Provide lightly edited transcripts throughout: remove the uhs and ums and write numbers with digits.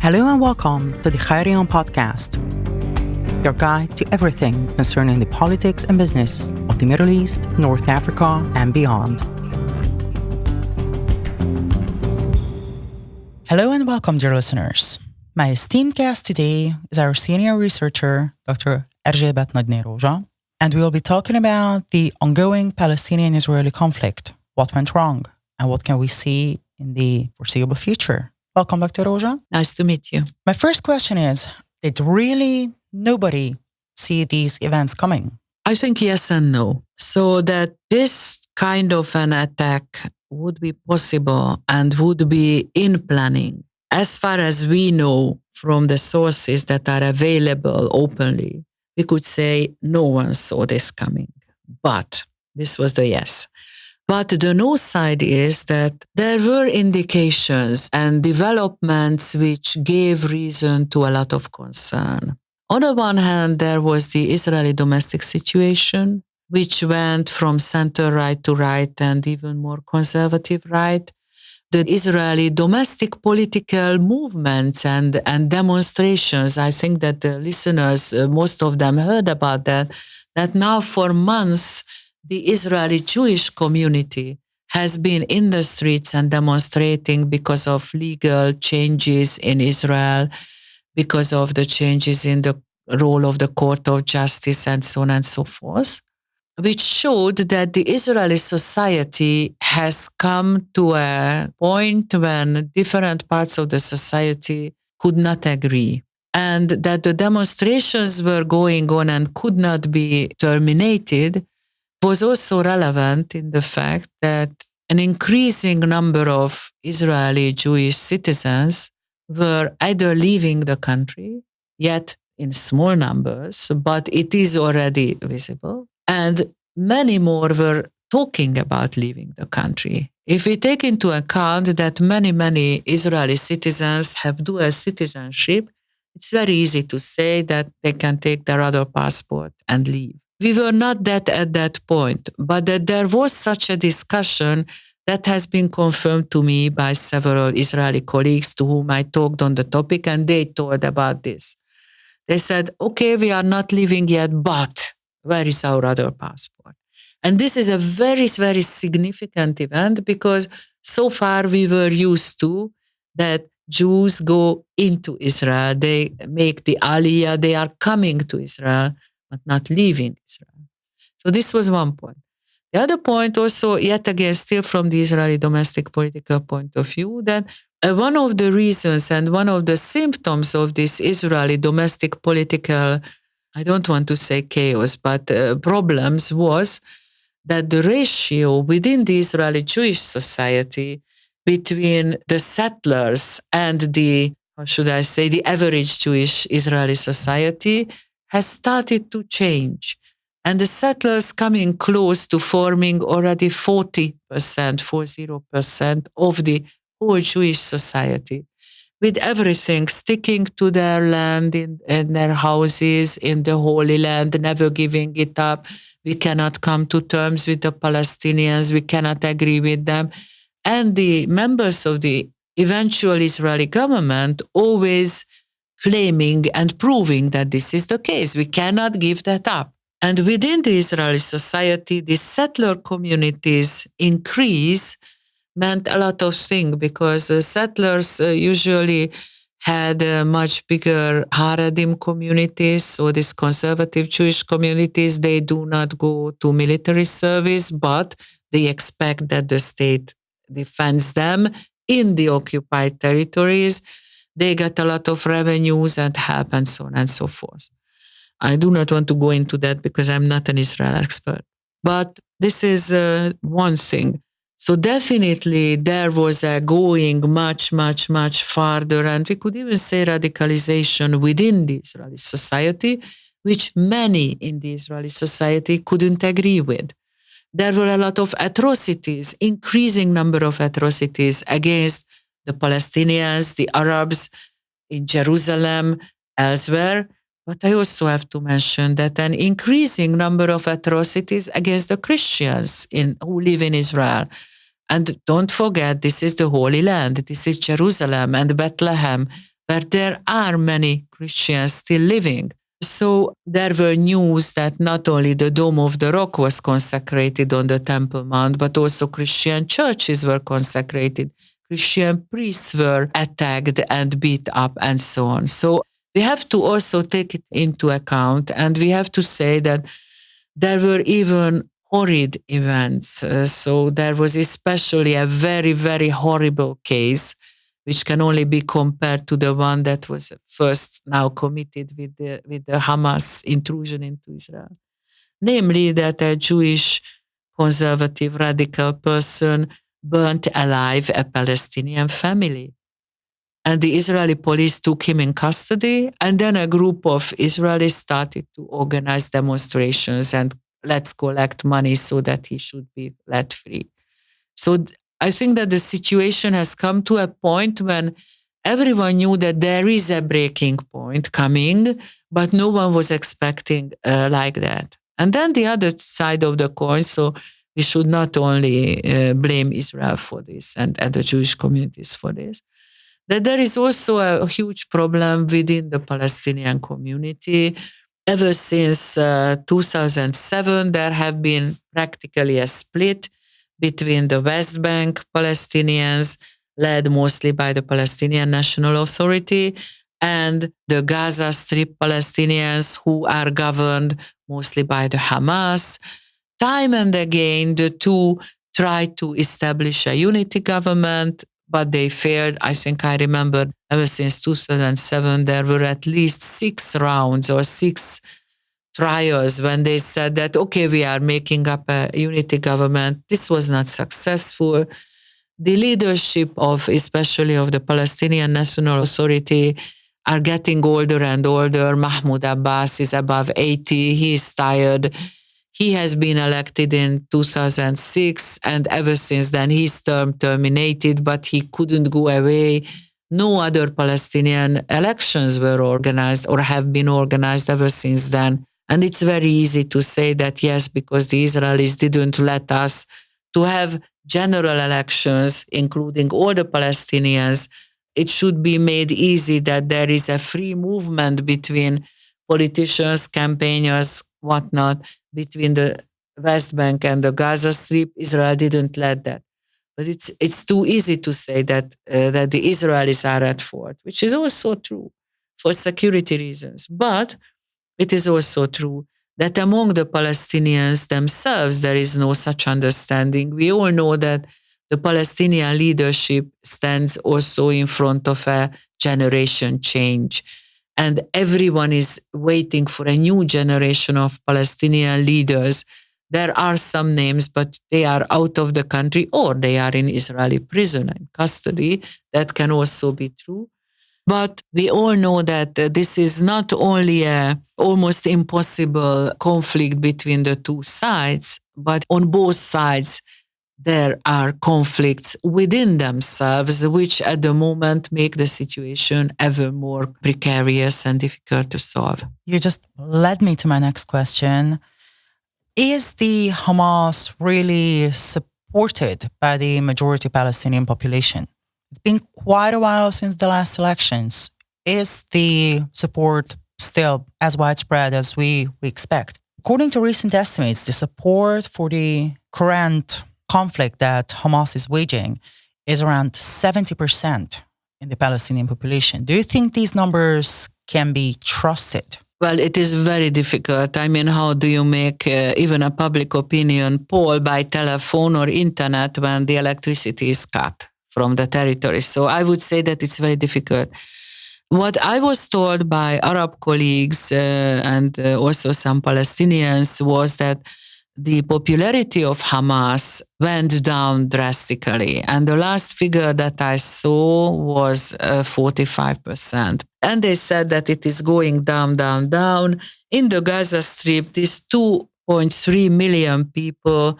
Hello and welcome to the Khayrion podcast, your guide to everything concerning the politics and business of the Middle East, North Africa, and beyond. Hello and welcome, dear listeners. My esteemed guest today is our senior researcher, Dr. Erzsébet N, Rózsa, and we will be talking about the ongoing Palestinian-Israeli conflict, what went wrong, and what can we see in the foreseeable future. Welcome, Dr. Rózsa. Nice to meet you. My first question is, did really nobody see these events coming? I think yes and no. So that this kind of an attack would be possible and would be in planning. As far as we know from the sources that are available openly, we could say no one saw this coming. But this was the yes. But the no side is that there were indications and developments which gave reason to a lot of concern. On the one hand, there was the Israeli domestic situation, which went from center-right to right and even more conservative right. The Israeli domestic political movements and demonstrations, I think that the listeners, most of them heard about that now for months, the Israeli Jewish community has been in the streets and demonstrating because of legal changes in Israel, because of the changes in the role of the Court of Justice and so on and so forth, which showed that the Israeli society has come to a point when different parts of the society could not agree, and that the demonstrations were going on and could not be terminated was also relevant in the fact that an increasing number of Israeli Jewish citizens were either leaving the country, yet in small numbers, but it is already visible, and many more were talking about leaving the country. If we take into account that many Israeli citizens have dual citizenship, it's very easy to say that they can take their other passport and leave. We were not at that point, but that there was such a discussion that has been confirmed to me by several Israeli colleagues to whom I talked on the topic, and they told about this. They said, okay, we are not leaving yet, but where is our other passport? And this is a very significant event because so far we were used to that Jews go into Israel, they make the Aliyah, they are coming to Israel, but not leaving Israel. So this was one point. The other point also, yet again, still from the Israeli domestic political point of view, that one of the reasons and one of the symptoms of this Israeli domestic political, I don't want to say chaos, but problems was that the ratio within the Israeli Jewish society between the settlers and the, how should I say, the average Jewish Israeli society has started to change. And the settlers coming close to forming already 40% of the whole Jewish society, with everything sticking to their land, in their houses, in the Holy Land, never giving it up. We cannot come to terms with the Palestinians. We cannot agree with them. And the members of the eventual Israeli government always claiming and proving that this is the case. We cannot give that up. And within the Israeli society, the settler communities increase meant a lot of things because settlers usually had much bigger Haredim communities. So these conservative Jewish communities, they do not go to military service, but they expect that the state defends them in the occupied territories. They get a lot of revenues and help and so on and so forth. I do not want to go into that because I'm not an Israel expert. But this is one thing. So definitely there was a going much farther, and we could even say radicalization within the Israeli society, which many in the Israeli society couldn't agree with. There were a lot of atrocities, increasing number of atrocities against the Palestinians, the Arabs in Jerusalem, elsewhere. But I also have to mention that an increasing number of atrocities against the Christians who live in Israel. And don't forget, this is the Holy Land. This is Jerusalem and Bethlehem, where there are many Christians still living. So there were news that not only the Dome of the Rock was consecrated on the Temple Mount, but also Christian churches were consecrated. Christian priests were attacked and beat up and so on. So we have to also take it into account, and we have to say that there were even horrid events. So there was especially a very, very horrible case, which can only be compared to the one that was first now committed with the Hamas intrusion into Israel. Namely, that a Jewish conservative radical person burnt alive a Palestinian family. And the Israeli police took him in custody, and then a group of Israelis started to organize demonstrations and let's collect money so that he should be let free. So I think that the situation has come to a point when everyone knew that there is a breaking point coming, but no one was expecting like that. And then the other side of the coin, so we should not only blame Israel for this and the Jewish communities for this, that there is also a huge problem within the Palestinian community. Ever since 2007, there have been practically a split between the West Bank Palestinians, led mostly by the Palestinian National Authority, and the Gaza Strip Palestinians, who are governed mostly by the Hamas. Time and again, the two tried to establish a unity government, but they failed. I think I remember ever since 2007, there were at least 6 rounds or 6 trials when they said that, okay, we are making up a unity government. This was not successful. The leadership of, especially of the Palestinian National Authority, are getting older and older. Mahmoud Abbas is above 80. He is tired. He has been elected in 2006, and ever since then his term terminated, but he couldn't go away. No other Palestinian elections were organized or have been organized ever since then. And it's very easy to say that, yes, because the Israelis didn't let us to have general elections, including all the Palestinians, it should be made easy that there is a free movement between politicians, campaigners, whatnot, between the West Bank and the Gaza Strip. Israel didn't let that. But it's too easy to say that the Israelis are at fault, which is also true for security reasons. But it is also true that among the Palestinians themselves, there is no such understanding. We all know that the Palestinian leadership stands also in front of a generation change. And everyone is waiting for a new generation of Palestinian leaders. There are some names, but they are out of the country or they are in Israeli prison and custody. That can also be true. But we all know that this is not only a almost impossible conflict between the two sides, but on both sides, there are conflicts within themselves, which at the moment make the situation ever more precarious and difficult to solve. You just led me to my next question. Is the Hamas really supported by the majority Palestinian population? It's been quite a while since the last elections. Is the support still as widespread as we expect? According to recent estimates, the support for the current conflict that Hamas is waging is around 70% in the Palestinian population. Do you think these numbers can be trusted? Well, it is very difficult. I mean, how do you make even a public opinion poll by telephone or internet when the electricity is cut from the territory? So I would say that it's very difficult. What I was told by Arab colleagues and also some Palestinians was that the popularity of Hamas went down drastically. And the last figure that I saw was 45%. And they said that it is going down, down, down. In the Gaza Strip, these 2.3 million people,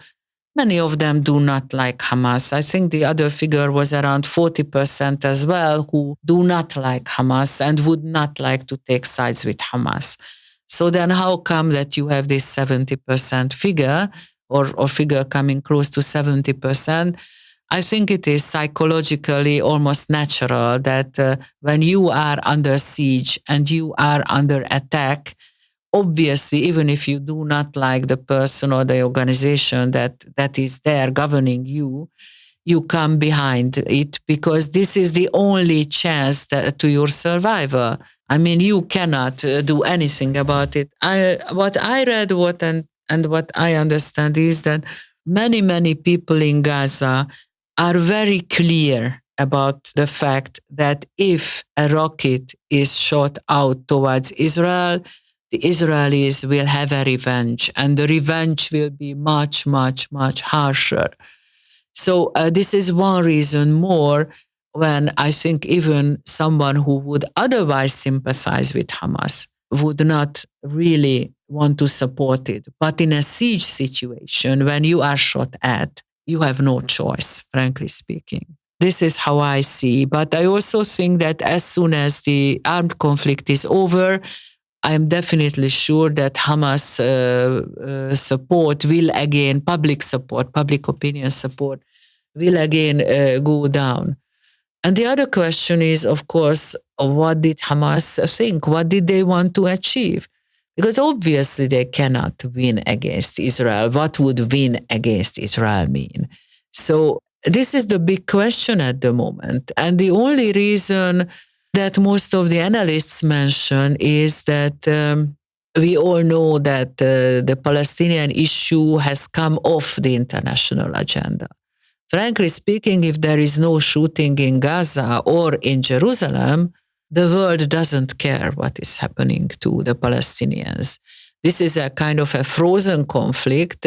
many of them do not like Hamas. I think the other figure was around 40% as well, who do not like Hamas and would not like to take sides with Hamas. So then how come that you have this 70% figure or figure coming close to 70%? I think it is psychologically almost natural that when you are under siege and you are under attack, obviously, even if you do not like the person or the organization that is there governing you, you come behind it because this is the only chance to your survival. I mean, you cannot do anything about it. What I read, and what I understand is that many people in Gaza are very clear about the fact that if a rocket is shot out towards Israel, the Israelis will have a revenge, and the revenge will be much harsher. So this is one reason more when I think even someone who would otherwise sympathize with Hamas would not really want to support it. But in a siege situation, when you are shot at, you have no choice, frankly speaking. This is how I see. But I also think that as soon as the armed conflict is over, I'm definitely sure that Hamas support will again, public opinion support will again go down. And the other question is, of course, what did Hamas think? What did they want to achieve? Because obviously they cannot win against Israel. What would win against Israel mean? So this is the big question at the moment. And the only reason that most of the analysts mention is that we all know that the Palestinian issue has come off the international agenda. Frankly speaking, if there is no shooting in Gaza or in Jerusalem, the world doesn't care what is happening to the Palestinians. This is a kind of a frozen conflict.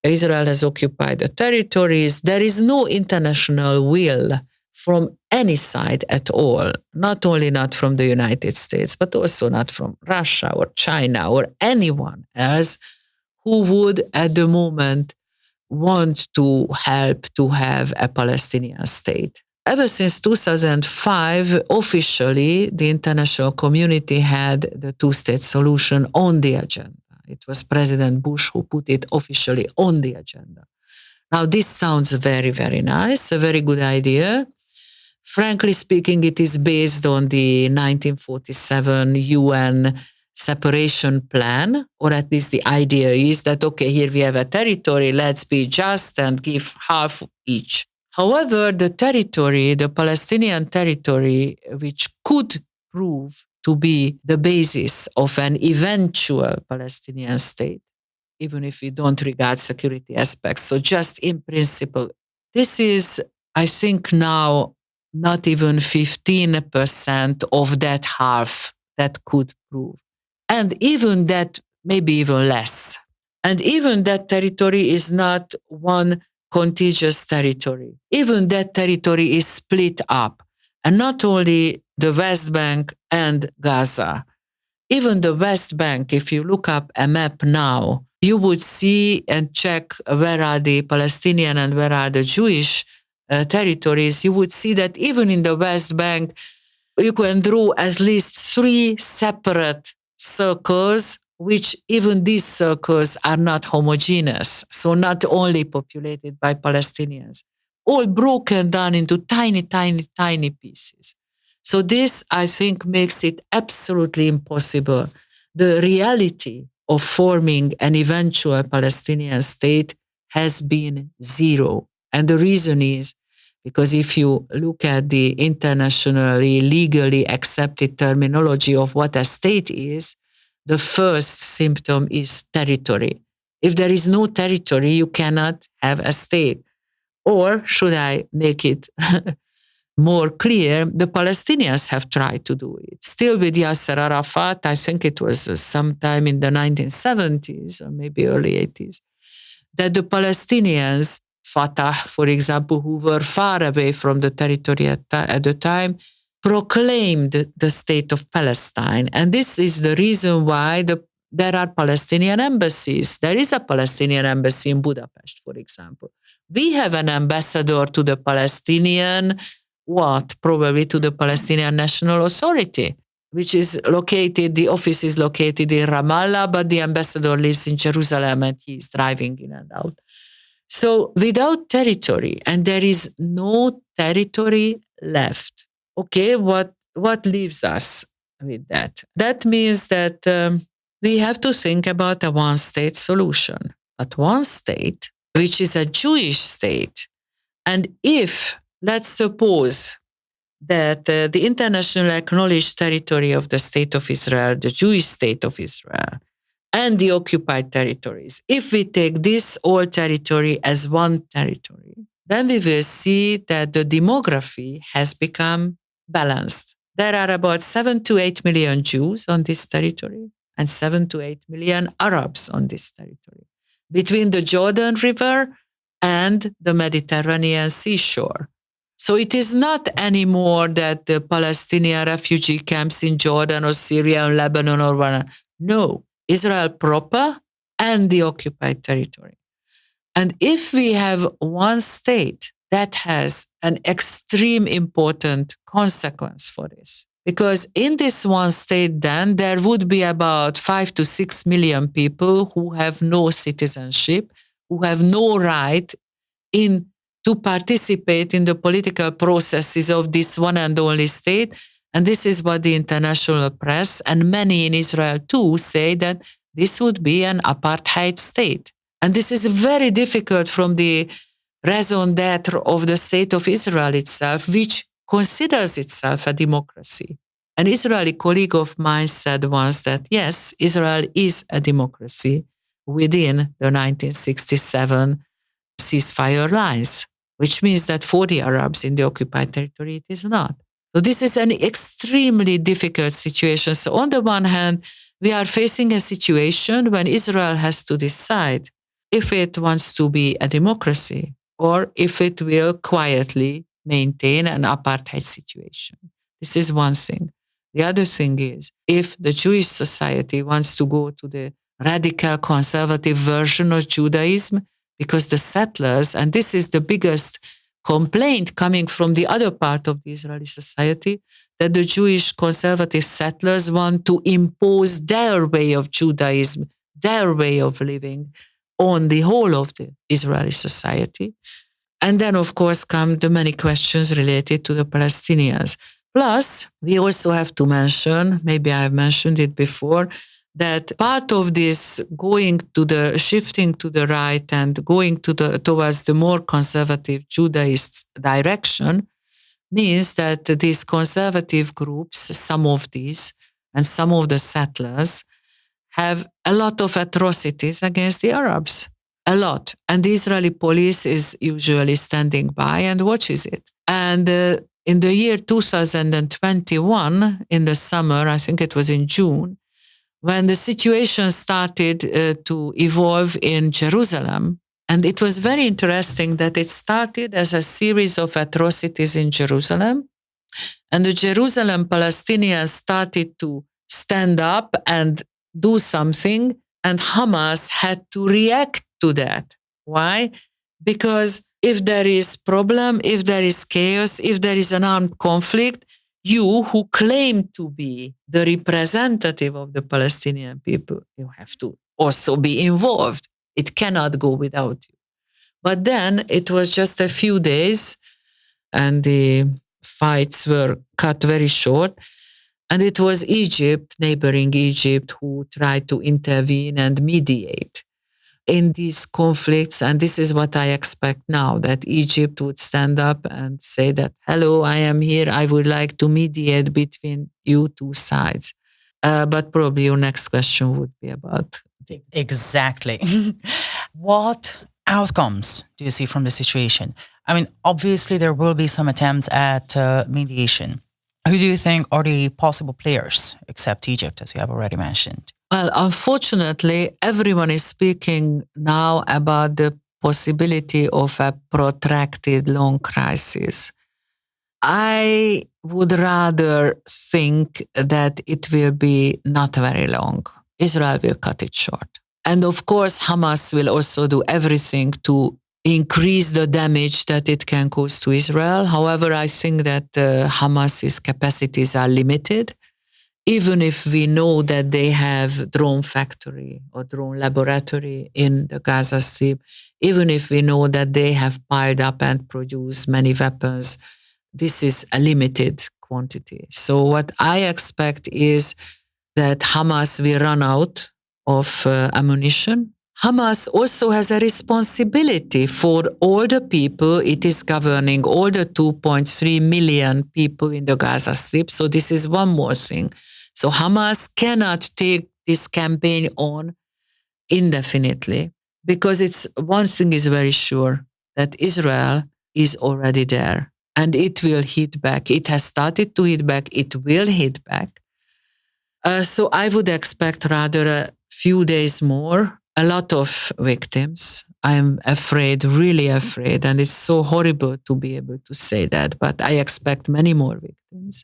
Israel has occupied the territories. There is no international will from any side at all, not only not from the United States, but also not from Russia or China or anyone else who would at the moment want to help to have a Palestinian state. Ever since 2005, officially, the international community had the two-state solution on the agenda. It was President Bush who put it officially on the agenda. Now, this sounds very, very nice, a very good idea. Frankly speaking, it is based on the 1947 UN separation plan, or at least the idea is that, okay, here we have a territory, let's be just and give half each. However, the territory, the Palestinian territory, which could prove to be the basis of an eventual Palestinian state, even if we don't regard security aspects, so just in principle, this is, I think now, not even 15% of that half that could prove. And even that, maybe even less. And even that territory is not one contiguous territory. Even that territory is split up. And not only the West Bank and Gaza. Even the West Bank, if you look up a map now, you would see and check where are the Palestinian and where are the Jewish territories. You would see that even in the West Bank, you can draw at least 3 separate circles, which even these circles are not homogeneous, so not only populated by Palestinians, all broken down into tiny pieces. So this, I think, makes it absolutely impossible. The reality of forming an eventual Palestinian state has been zero. And the reason is because if you look at the internationally, legally accepted terminology of what a state is, the first symptom is territory. If there is no territory, you cannot have a state. Or should I make it more clear, the Palestinians have tried to do it. Still with Yasser Arafat, I think it was sometime in the 1970s or maybe early 80s, that the Palestinians, Fatah, for example, who were far away from the territory at the time, proclaimed the state of Palestine. And this is the reason why there are Palestinian embassies. There is a Palestinian embassy in Budapest, for example. We have an ambassador to the Palestinian, probably to the Palestinian National Authority, which is located, the office is located in Ramallah, but the ambassador lives in Jerusalem and he is driving in and out. So without territory, and there is no territory left, okay, what leaves us with that? That means that we have to think about a one-state solution. But one state, which is a Jewish state, and if, let's suppose, that the international acknowledged territory of the State of Israel, the Jewish State of Israel, and the occupied territories, if we take this whole territory as one territory, then we will see that the demography has become balanced. There are about 7 to 8 million Jews on this territory and 7 to 8 million Arabs on this territory, between the Jordan River and the Mediterranean seashore. So it is not anymore that the Palestinian refugee camps in Jordan or Syria or Lebanon or whatever. No, Israel proper and the occupied territory. And if we have one state, that has an extreme important consequence for this. Because in this one state, then there would be about 5 to 6 million people who have no citizenship, who have no right to participate in the political processes of this one and only state. And this is what the international press and many in Israel too say, that this would be an apartheid state. And this is very difficult from the raison d'etre of the state of Israel itself, which considers itself a democracy. An Israeli colleague of mine said once that, yes, Israel is a democracy within the 1967 ceasefire lines, which means that for the Arabs in the occupied territory, it is not. So this is an extremely difficult situation. So on the one hand, we are facing a situation when Israel has to decide if it wants to be a democracy or if it will quietly maintain an apartheid situation. This is one thing. The other thing is, if the Jewish society wants to go to the radical conservative version of Judaism, because the settlers, and this is the biggest complaint coming from the other part of the Israeli society, that the Jewish conservative settlers want to impose their way of Judaism, their way of living on the whole of the Israeli society. And then, of course, come the many questions related to the Palestinians. Plus, we also have to mention, maybe I've mentioned it before, that part of this shifting to the right and going towards the more conservative Judaist direction means that these conservative groups, some of these, and some of the settlers have a lot of atrocities against the Arabs. A lot. And the Israeli police is usually standing by and watches it. And in the year 2021, in the summer, I think it was in June, when the situation started to evolve in Jerusalem, and it was very interesting that it started as a series of atrocities in Jerusalem, and the Jerusalem Palestinians started to stand up and do something, and Hamas had to react to that. Why? Because if there is problem, if there is chaos, if there is an armed conflict, you who claim to be the representative of the Palestinian people, you have to also be involved. It cannot go without you. But then it was just a few days and the fights were cut very short. And it was Egypt, neighboring Egypt, who tried to intervene and mediate in these conflicts. And this is what I expect now, that Egypt would stand up and say that, hello, I am here. I would like to mediate between you two sides. But probably your next question would be about. Exactly. What outcomes do you see from the situation? I mean, obviously, there will be some attempts at mediation. Who do you think are the possible players, except Egypt, as you have already mentioned? Well, unfortunately, everyone is speaking now about the possibility of a protracted long crisis. I would rather think that it will be not very long. Israel will cut it short. And of course, Hamas will also do everything to increase the damage that it can cause to Israel. However, I think that Hamas's capacities are limited. even if we know that they have drone factory or drone laboratory in the Gaza Strip, even if we know that they have piled up and produced many weapons, this is a limited quantity. So what I expect is that Hamas will run out of ammunition. Hamas also has a responsibility for all the people it is governing, all the 2.3 million people in the Gaza Strip. So this is one more thing. So Hamas cannot take this campaign on indefinitely, because it's one thing is very sure, that Israel is already there and it will hit back. It has started to hit back. It will hit back. So I would expect rather a few days more, a lot of victims. I'm afraid, really afraid, and it's so horrible to be able to say that, but I expect many more victims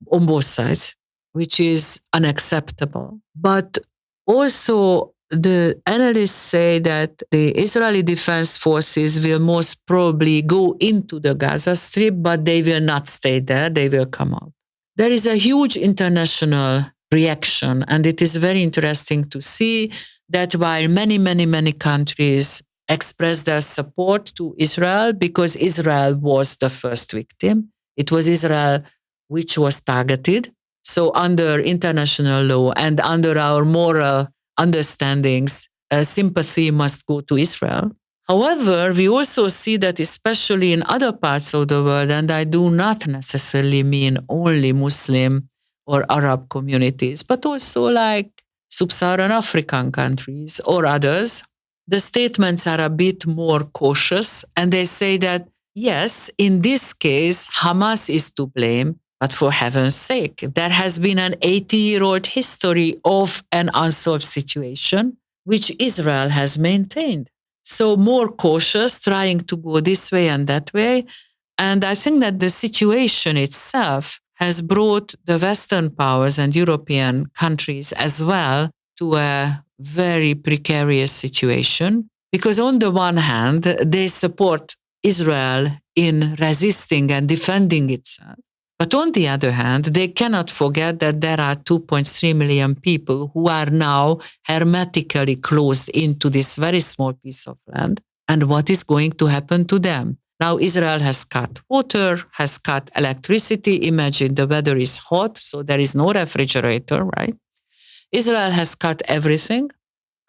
on both sides, which is unacceptable. But also, the analysts say that the Israeli Defense Forces will most probably go into the Gaza Strip, but they will not stay there. They will come out. There is a huge international reaction, and it is very interesting to see that while many countries express their support to Israel, because Israel was the first victim, it was Israel which was targeted. So under international law and under our moral understandings, sympathy must go to Israel. However, we also see that especially in other parts of the world, and I do not necessarily mean only Muslim or Arab communities, but also like sub-Saharan African countries or others, the statements are a bit more cautious, and they say that, yes, in this case, Hamas is to blame, but for heaven's sake, there has been an 80-year-old history of an unsolved situation, which Israel has maintained. So more cautious, trying to go this way and that way. And I think that the situation itself has brought the Western powers and European countries as well to a very precarious situation. Because on the one hand, they support Israel in resisting and defending itself. But on the other hand, they cannot forget that there are 2.3 million people who are now hermetically closed into this very small piece of land. And what is going to happen to them? Now, Israel has cut water, has cut electricity. Imagine the weather is hot, so there is no refrigerator, right? Israel has cut everything.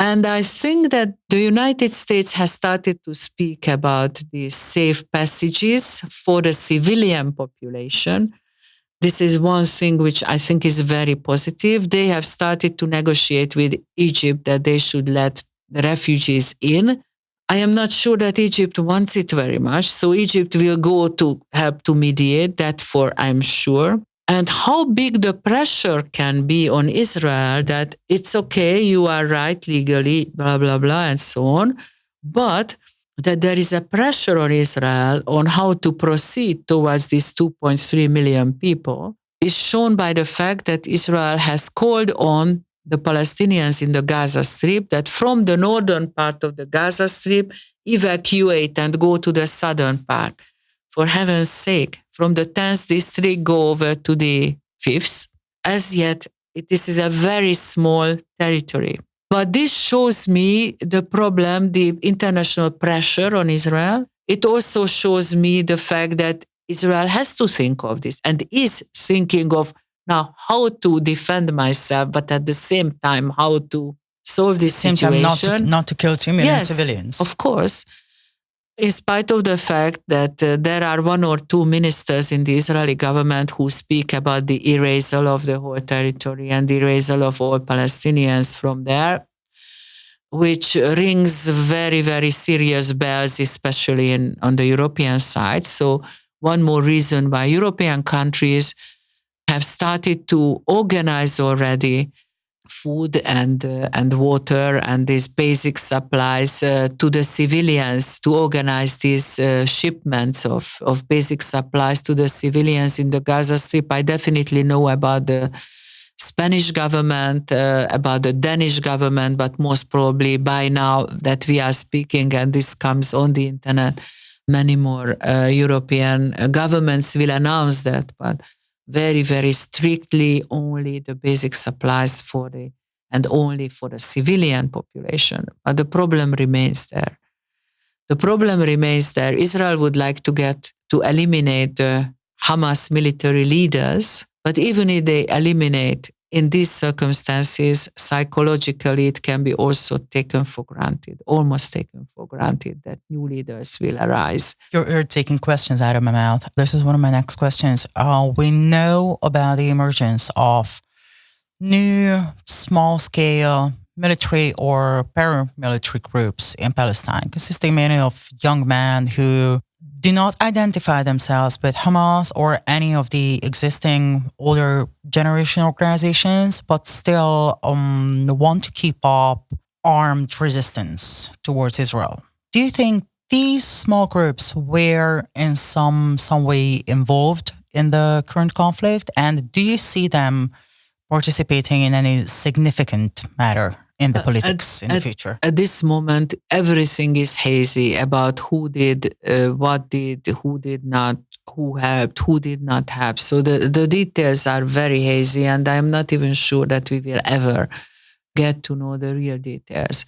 And I think that the United States has started to speak about the safe passages for the civilian population. This is one thing which I think is very positive. They have started to negotiate with Egypt that they should let the refugees in. I am not sure that Egypt wants it very much. So Egypt will go to help to mediate that, for I'm sure. And how big the pressure can be on Israel that it's okay, you are right legally, blah, blah, blah, and so on. But that there is a pressure on Israel on how to proceed towards these 2.3 million people is shown by the fact that Israel has called on the Palestinians in the Gaza Strip that from the northern part of the Gaza Strip, evacuate and go to the southern part. For heaven's sake, from the 10th district, go over to the 5th. As yet, this is a very small territory. But this shows me the problem, the international pressure on Israel. It also shows me the fact that Israel has to think of this and is thinking of now how to defend myself, but at the same time, how to solve this situation. Not to kill 2 million civilians. Of course. In spite of the fact that there are one or two ministers in the Israeli government who speak about the erasal of the whole territory and the erasal of all Palestinians from there, which rings very, very serious bells, especially on the European side. So one more reason why European countries have started to organize already food and water and these basic supplies to the civilians, to organize these shipments of basic supplies to the civilians in the Gaza Strip. I definitely know about the Spanish government, about the Danish government, but most probably by now that we are speaking and this comes on the internet, many more European governments will announce that. But very, very strictly only the basic supplies and only for the civilian population. But the problem remains there. The problem remains there. Israel would like to eliminate the Hamas military leaders, but even if they eliminate, in these circumstances, psychologically, it can be also taken for granted, almost taken for granted, that new leaders will arise. You're taking questions out of my mouth. This is one of my next questions. We know about the emergence of new small-scale military or paramilitary groups in Palestine, consisting mainly of young men who do not identify themselves with Hamas or any of the existing older generation organizations, but still want to keep up armed resistance towards Israel. Do you think these small groups were in some way involved in the current conflict? And do you see them participating in any significant matter in the politics in the future? At this moment, everything is hazy about who did, what did, who did not, who helped, who did not help. So the details are very hazy, and I'm not even sure that we will ever get to know the real details.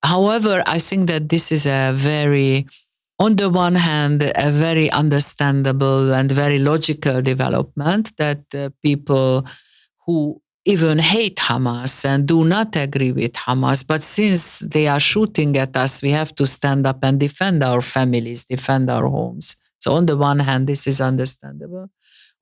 However, I think that this is on the one hand, a very understandable and very logical development that people who even hate Hamas and do not agree with Hamas, but since they are shooting at us, we have to stand up and defend our families, defend our homes. So on the one hand, this is understandable.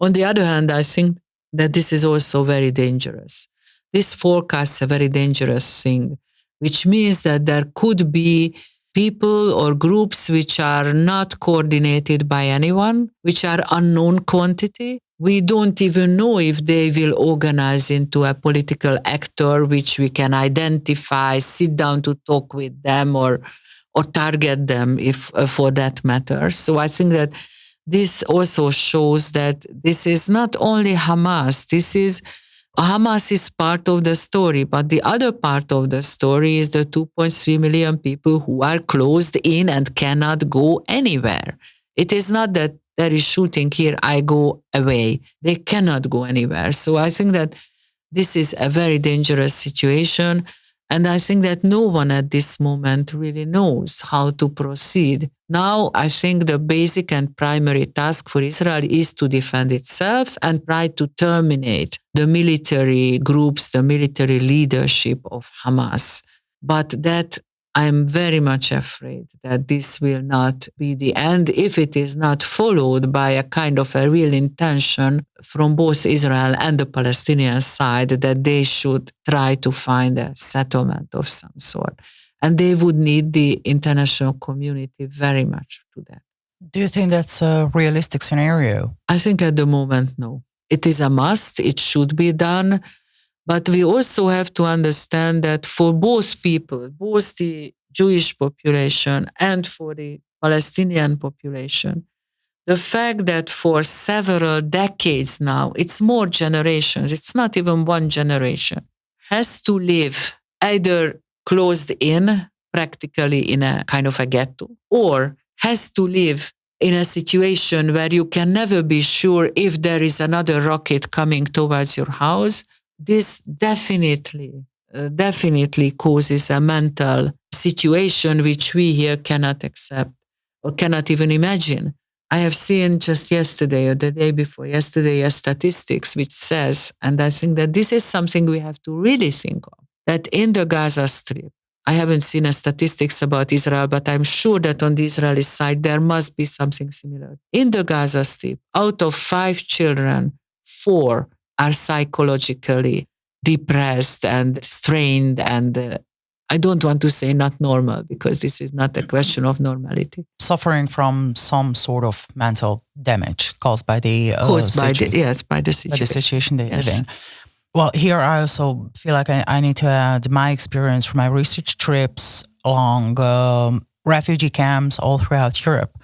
On the other hand, I think that this is also very dangerous. This forecasts a very dangerous thing, which means that there could be people or groups which are not coordinated by anyone, which are unknown quantity. We don't even know if they will organize into a political actor which we can identify, sit down to talk with them or target them if for that matter. So I think that this also shows that this is not only Hamas. Hamas is part of the story, but the other part of the story is the 2.3 million people who are closed in and cannot go anywhere. It is not that there is shooting here, I go away. They cannot go anywhere. So I think that this is a very dangerous situation. And I think that no one at this moment really knows how to proceed. Now, I think the basic and primary task for Israel is to defend itself and try to terminate the military groups, the military leadership of Hamas. But that I'm very much afraid that this will not be the end if it is not followed by a kind of a real intention from both Israel and the Palestinian side that they should try to find a settlement of some sort. And they would need the international community very much to that. Do you think that's a realistic scenario? I think at the moment, no. It is a must. It should be done. But we also have to understand that for both people, both the Jewish population and for the Palestinian population, the fact that for several decades now, it's more generations, it's not even one generation, has to live either closed in, practically in a kind of a ghetto, or has to live in a situation where you can never be sure if there is another rocket coming towards your house. This definitely causes a mental situation which we here cannot accept or cannot even imagine. I have seen just yesterday or the day before yesterday a statistics which says, and I think that this is something we have to really think of, that in the Gaza Strip, I haven't seen a statistics about Israel, but I'm sure that on the Israeli side, there must be something similar. In the Gaza Strip, out of 5 children, 4 are psychologically depressed and strained and I don't want to say not normal because this is not a question of normality. Suffering from some sort of mental damage caused by the situation they live in. Well, here I also feel like I need to add my experience from my research trips along refugee camps all throughout Europe,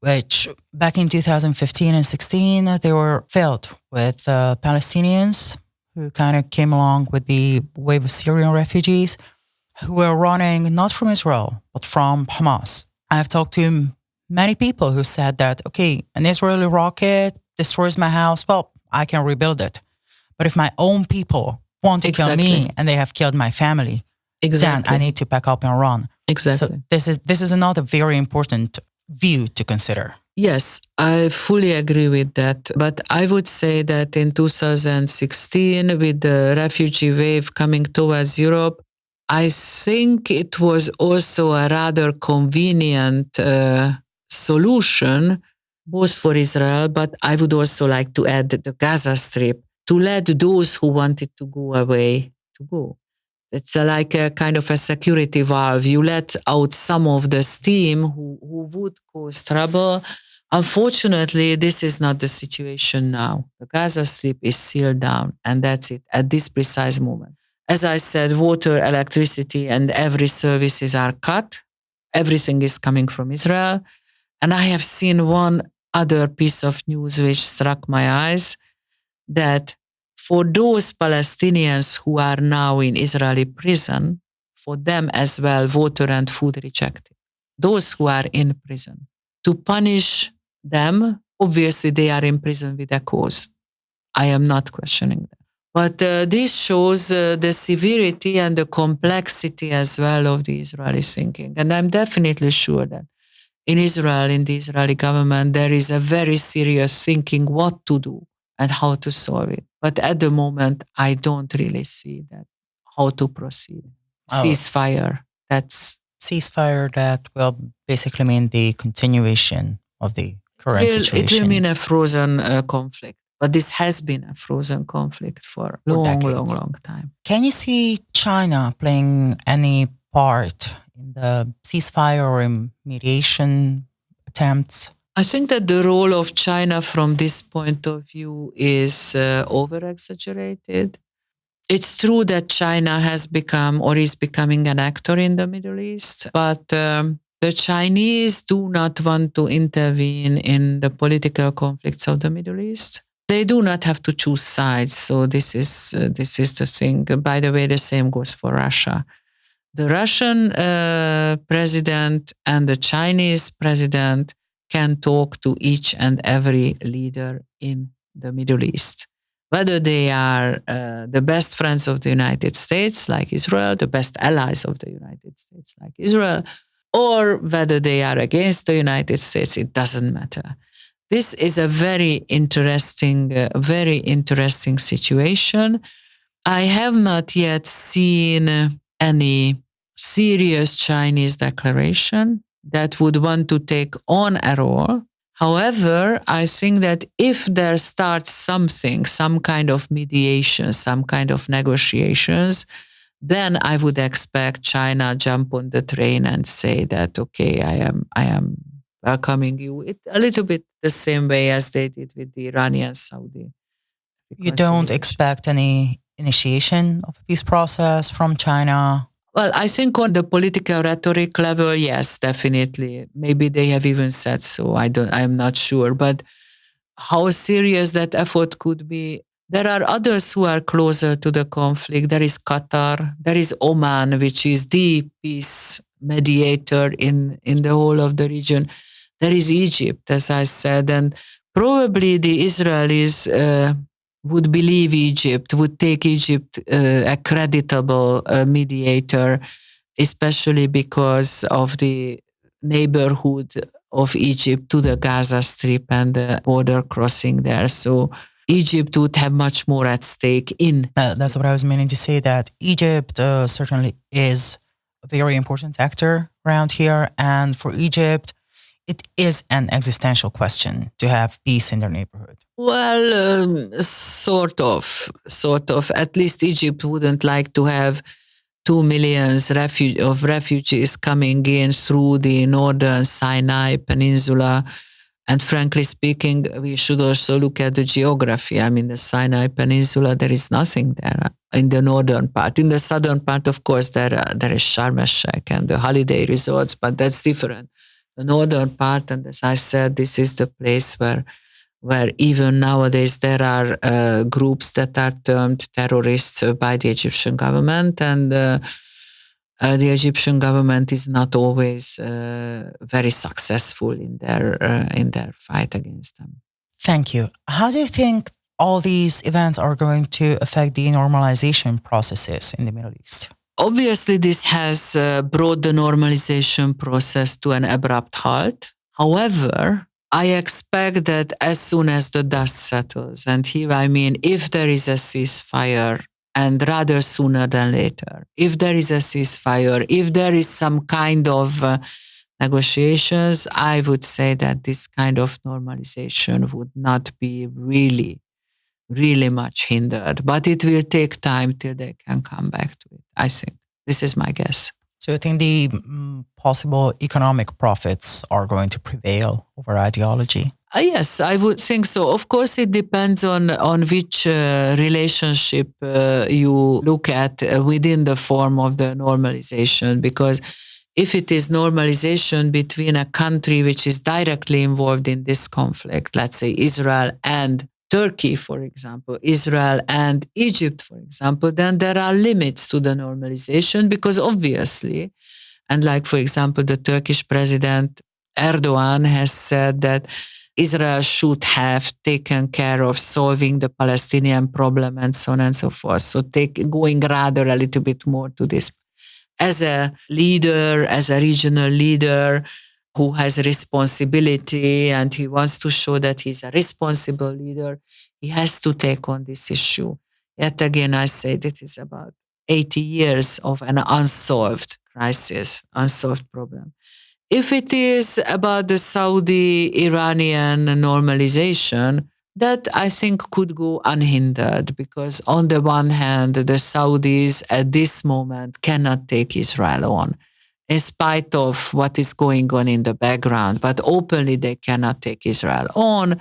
which back in 2015 and 16, they were filled with Palestinians who kind of came along with the wave of Syrian refugees who were running not from Israel, but from Hamas. I've talked to many people who said that, okay, an Israeli rocket destroys my house. Well, I can rebuild it. But if my own people want to kill me and they have killed my family, then I need to pack up and run. Exactly. So this is another very important view to consider. Yes, I fully agree with that. But I would say that in 2016, with the refugee wave coming towards Europe, I think it was also a rather convenient solution, both for Israel, but I would also like to add the Gaza Strip, to let those who wanted to go away to go. It's like a kind of a security valve. You let out some of the steam who would cause trouble. Unfortunately, this is not the situation now. The Gaza Strip is sealed down, and that's it at this precise moment. As I said, water, electricity, and every services are cut. Everything is coming from Israel. And I have seen one other piece of news which struck my eyes, that for those Palestinians who are now in Israeli prison, for them as well, water and food rejected. Those who are in prison. To punish them, obviously they are in prison with a cause. I am not questioning that. But this shows the severity and the complexity as well of the Israeli thinking. And I'm definitely sure that in Israel, in the Israeli government, there is a very serious thinking what to do and how to solve it. But at the moment, I don't really see that, how to proceed. Ceasefire, that's... Ceasefire, that will basically mean the continuation of the current situation. It will mean a frozen conflict. But this has been a frozen conflict for a long time. Can you see China playing any part in the ceasefire or in mediation attempts? I think that the role of China from this point of view is over-exaggerated. It's true that China has become or is becoming an actor in the Middle East, but the Chinese do not want to intervene in the political conflicts of the Middle East. They do not have to choose sides. So this is the thing. By the way, the same goes for Russia. The Russian president and the Chinese president can talk to each and every leader in the Middle East. Whether they are the best friends of the United States, like Israel, the best allies of the United States, like Israel, or whether they are against the United States, it doesn't matter. This is a very interesting situation. I have not yet seen any serious Chinese declaration that would want to take on a role. However, I think that if there starts something, some kind of mediation, some kind of negotiations, then I would expect China jump on the train and say that, okay, I am welcoming you. A little bit the same way as they did with the Iranian Saudi. You don't expect any initiation of a peace process from China? Well, I think on the political rhetoric level, yes, definitely. Maybe they have even said so. I'm not sure. But how serious that effort could be, there are others who are closer to the conflict. There is Qatar. There is Oman, which is the peace mediator in the whole of the region. There is Egypt, as I said, and probably the Israelis would believe Egypt, would take Egypt a creditable mediator, especially because of the neighborhood of Egypt to the Gaza Strip and the border crossing there. So Egypt would have much more at stake in. That's what I was meaning to say, that Egypt certainly is a very important actor around here. And for Egypt, it is an existential question to have peace in their neighborhood. Well, sort of. At least Egypt wouldn't like to have 2 million of refugees coming in through the northern Sinai Peninsula. And frankly speaking, we should also look at the geography. I mean, the Sinai Peninsula, there is nothing there in the northern part. In the southern part, of course, there is Sharm el-Sheikh and the holiday resorts, but that's different. The northern part, and as I said, this is the place where even nowadays there are groups that are termed terrorists by the Egyptian government, and the Egyptian government is not always very successful in their fight against them. Thank you. How do you think all these events are going to affect the normalization processes in the Middle East? Obviously, this has brought the normalization process to an abrupt halt. However, I expect that as soon as the dust settles, and here I mean if there is a ceasefire, and rather sooner than later, if there is a ceasefire, if there is some kind of negotiations, I would say that this kind of normalization would not be really much hindered. But it will take time till they can come back to it, I think. This is my guess. So you think the possible economic profits are going to prevail over ideology? Yes, I would think so. Of course, it depends on which relationship you look at within the form of the normalization. Because if it is normalization between a country which is directly involved in this conflict, let's say Israel and Turkey, for example, Israel and Egypt, for example, then there are limits to the normalization because obviously, and like, for example, the Turkish president Erdogan has said that Israel should have taken care of solving the Palestinian problem and so on and so forth. So going rather a little bit more to this. As a leader, as a regional leader who has a responsibility and he wants to show that he's a responsible leader, he has to take on this issue. Yet again, I say this is about 80 years of an unsolved crisis, unsolved problem. If it is about the Saudi-Iranian normalization, that I think could go unhindered because on the one hand, the Saudis at this moment cannot take Israel on, in spite of what is going on in the background, but openly they cannot take Israel on.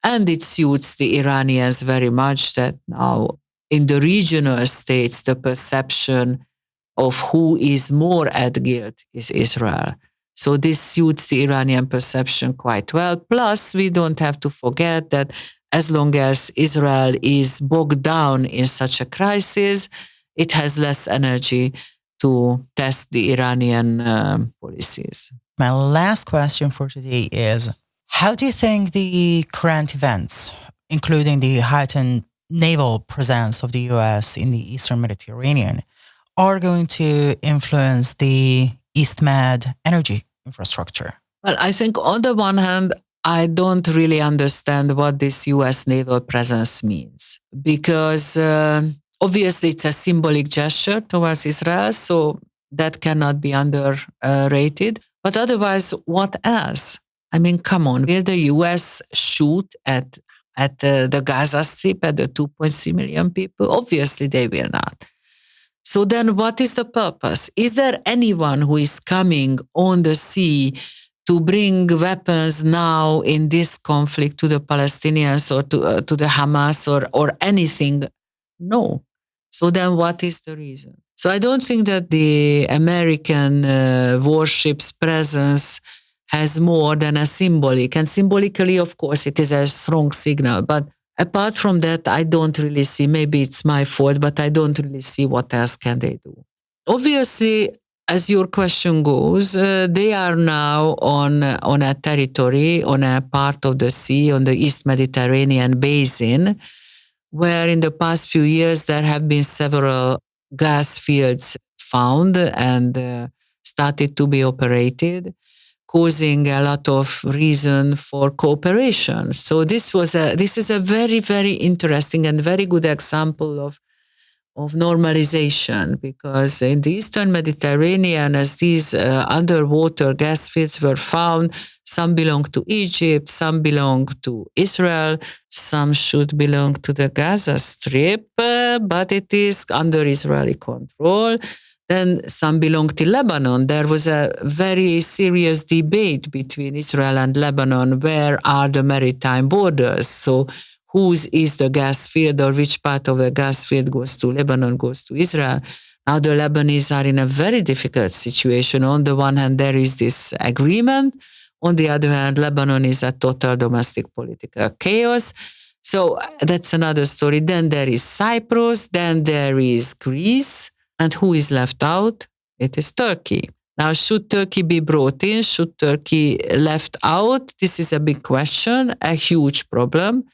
And it suits the Iranians very much that now in the regional states, the perception of who is more at guilt is Israel. So this suits the Iranian perception quite well. Plus, we don't have to forget that as long as Israel is bogged down in such a crisis, it has less energy to test the Iranian policies. My last question for today is, how do you think the current events, including the heightened naval presence of the US in the Eastern Mediterranean, are going to influence the East Med energy infrastructure? Well, I think on the one hand, I don't really understand what this US naval presence means because obviously it's a symbolic gesture towards Israel, so that cannot be underrated. But otherwise, what else? I mean, come on, will the US shoot at the Gaza Strip, at the 2.3 million people? Obviously, they will not. So then what is the purpose? Is there anyone who is coming on the sea to bring weapons now in this conflict to the Palestinians or to the Hamas or anything? No. So then what is the reason? So I don't think that the American warship's presence has more than a symbolic. And symbolically, of course, it is a strong signal. But apart from that, I don't really see, maybe it's my fault, but I don't really see what else can they do. Obviously, as your question goes, they are now on a territory, on a part of the sea, on the East Mediterranean basin, where in the past few years there have been several gas fields found and started to be operated, causing a lot of reason for cooperation. So this is a very, very interesting and very good example of normalization, because in the Eastern Mediterranean, as these underwater gas fields were found, some belong to Egypt, some belong to Israel, some should belong to the Gaza Strip, but it is under Israeli control. Then some belong to Lebanon. There was a very serious debate between Israel and Lebanon. Where are the maritime borders? So whose is the gas field, or which part of the gas field goes to Lebanon, goes to Israel? Now the Lebanese are in a very difficult situation. On the one hand, there is this agreement. On the other hand, Lebanon is a total domestic political chaos. So that's another story. Then there is Cyprus. Then there is Greece. And who is left out? It is Turkey. Now, should Turkey be brought in? Should Turkey left out? This is a big question, a huge problem.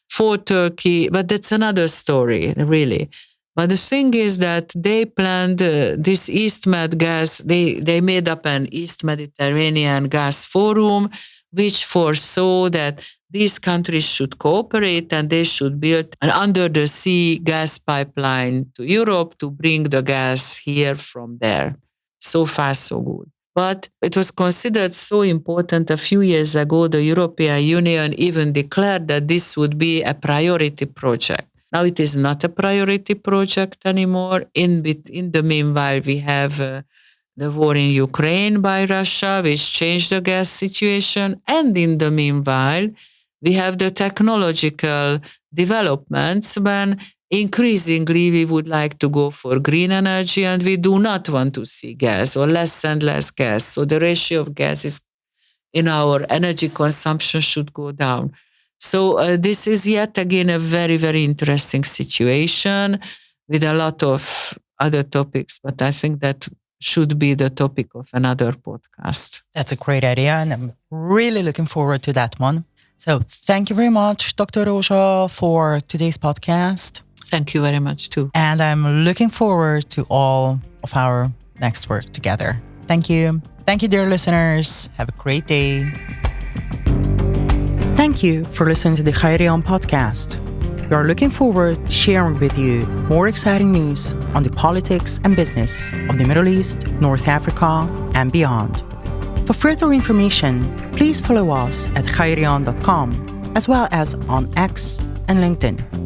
for Turkey, but that's another story, really. But the thing is that they planned this East Med gas, they made up an East Mediterranean gas forum, which foresaw that these countries should cooperate and they should build an under-the-sea gas pipeline to Europe to bring the gas here from there. So far, so good. But it was considered so important a few years ago, the European Union even declared that this would be a priority project. Now it is not a priority project anymore. In the meanwhile, we have the war in Ukraine by Russia, which changed the gas situation. And in the meanwhile, we have the technological developments when increasingly we would like to go for green energy and we do not want to see gas or less and less gas. So the ratio of gases in our energy consumption should go down. So this is yet again a very, very interesting situation with a lot of other topics, but I think that should be the topic of another podcast. That's a great idea, and I'm really looking forward to that one. So thank you very much, Dr. Rózsa, for today's podcast. Thank you very much, too. And I'm looking forward to all of our next work together. Thank you. Thank you, dear listeners. Have a great day. Thank you for listening to the Khayrion podcast. We are looking forward to sharing with you more exciting news on the politics and business of the Middle East, North Africa, and beyond. For further information, please follow us at khayrion.com as well as on X and LinkedIn.